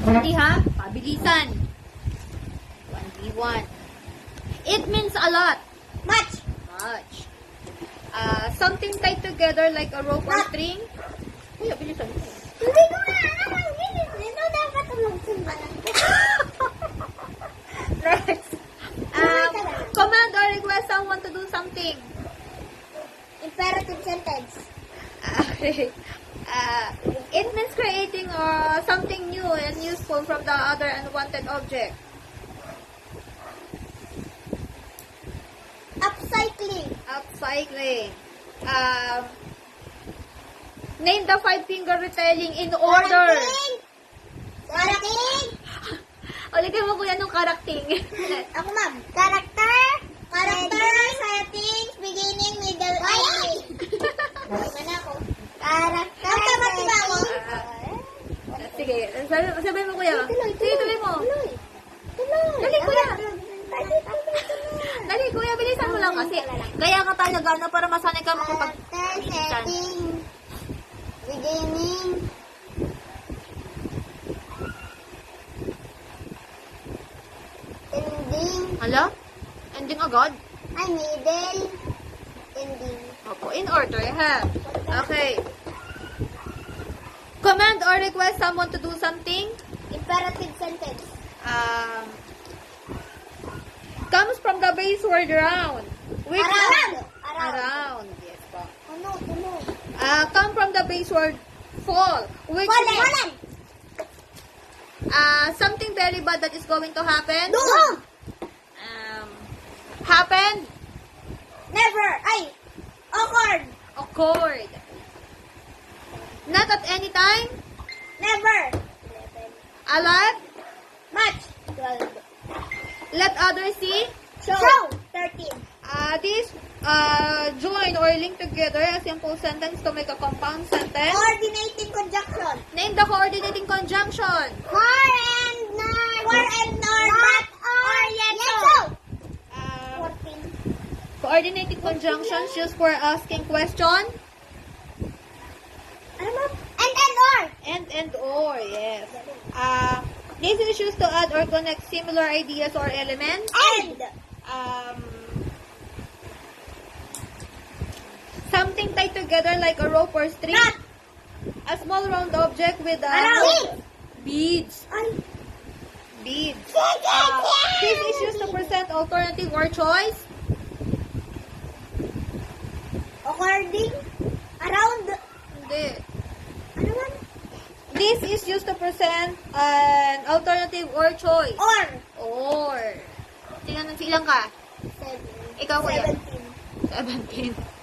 Hindi ha? Pabilisan. 1v1. It means a lot. Much. Much. Something tied together like a rope or string. Ay, bilisan mo. Hindi ko nga alam. Hindi dapat magsimba. Next. Command or request someone to do something. Imperative sentence. Okay. It means creating something new and useful from the other unwanted object. Upcycling. Upcycling. Name the five-finger retelling in order. Karating. Ulitin mo kuya nung karakting. Ako, ma'am. Character, settings, beginning, middle, ending. Mana ako? Character. Ang tama si Mamo. Sige, sabi mo kuya. Sige, tuloy mo. Tuloy. Dali kuya. Dali kuya, bilisan mo lang kasi. Kaya ka talaga na para masanay ka Character, makapag-bilisan. setting, beginning, ending, Hala? Ending agad? middle, ending. Opo, in order ha. Okay. Command or request someone to do something. Imperative sentence. Comes from the base word round. Which Around. Around. Yes po. Ano? Come from the base word fall. Which Fallen. something very bad that is going to happen. Doom. Happened. Never. Ay. Awkward. Occurred. Not at any time. Never. A lot. Much. 12. Let others see. Show. 13. This join or link together a simple sentence to make a compound sentence. Coordinating conjunction. Name the coordinating conjunction. For and nor. Not or yet so. 14. Coordinating conjunctions used for asking question. Ano mo? And or. And or, yes. This is used to add or connect similar ideas or elements. And. Something tied together like a rope or string. Not. A small round object with Around. beads. Ay. Beads. This is used to present alternative or choice. According. Around. Hindi. Ano man? This is used to present an alternative or choice. Or. Or. Silang ka? 7. Ikaw kuya? 17. 17.